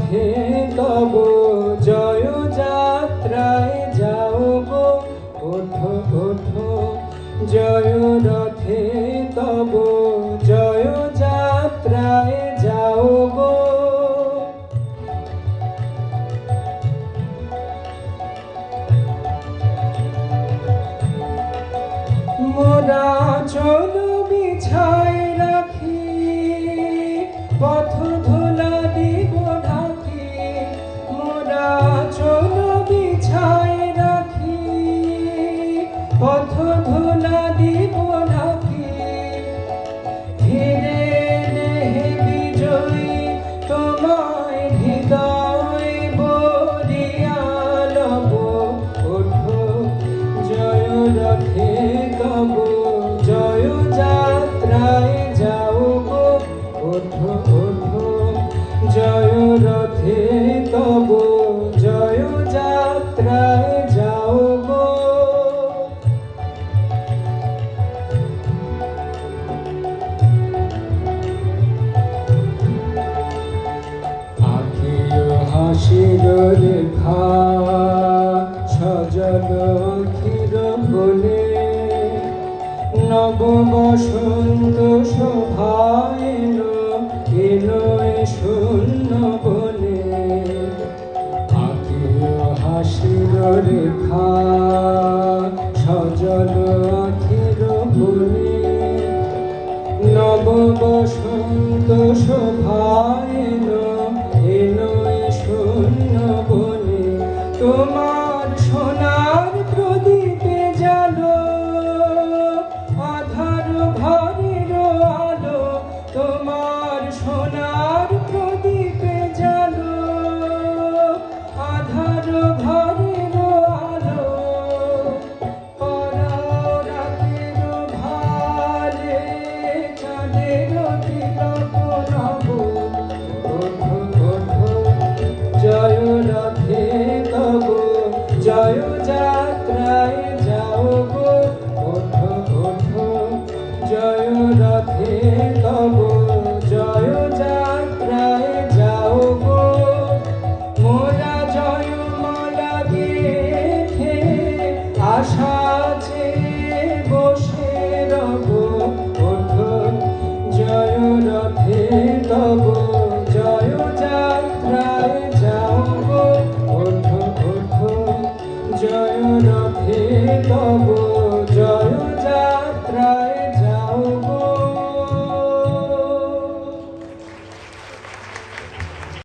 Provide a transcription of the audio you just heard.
রথে তব জয় যাত্রায় যাও গো, ওঠো ওঠো জয় রথে তব জয় যাত্রায় যাও গো। মোরা চল বিছায় রাখি, পথ ধুলা দিব ঢাকি। মোরা চল বিছায় রাখি, পথ ধুলা দিব ঢাকি। ধীরে নেহে বিজয়ী তোমায় হৃদয় বরিয়া লব, ওঠো জয় রথে তব জয় যাত্রায় যাও গো, ওঠো ওঠো জয় রথে তব জয় যাত্রায় যাও গো। আখির হাসির রেখা সজল আখির বলে, নব বসন্ত শোভা এলো এলো এ শূন্য বনে। আখির হাসির রেখা সজল আখির বলে, নব বসন্ত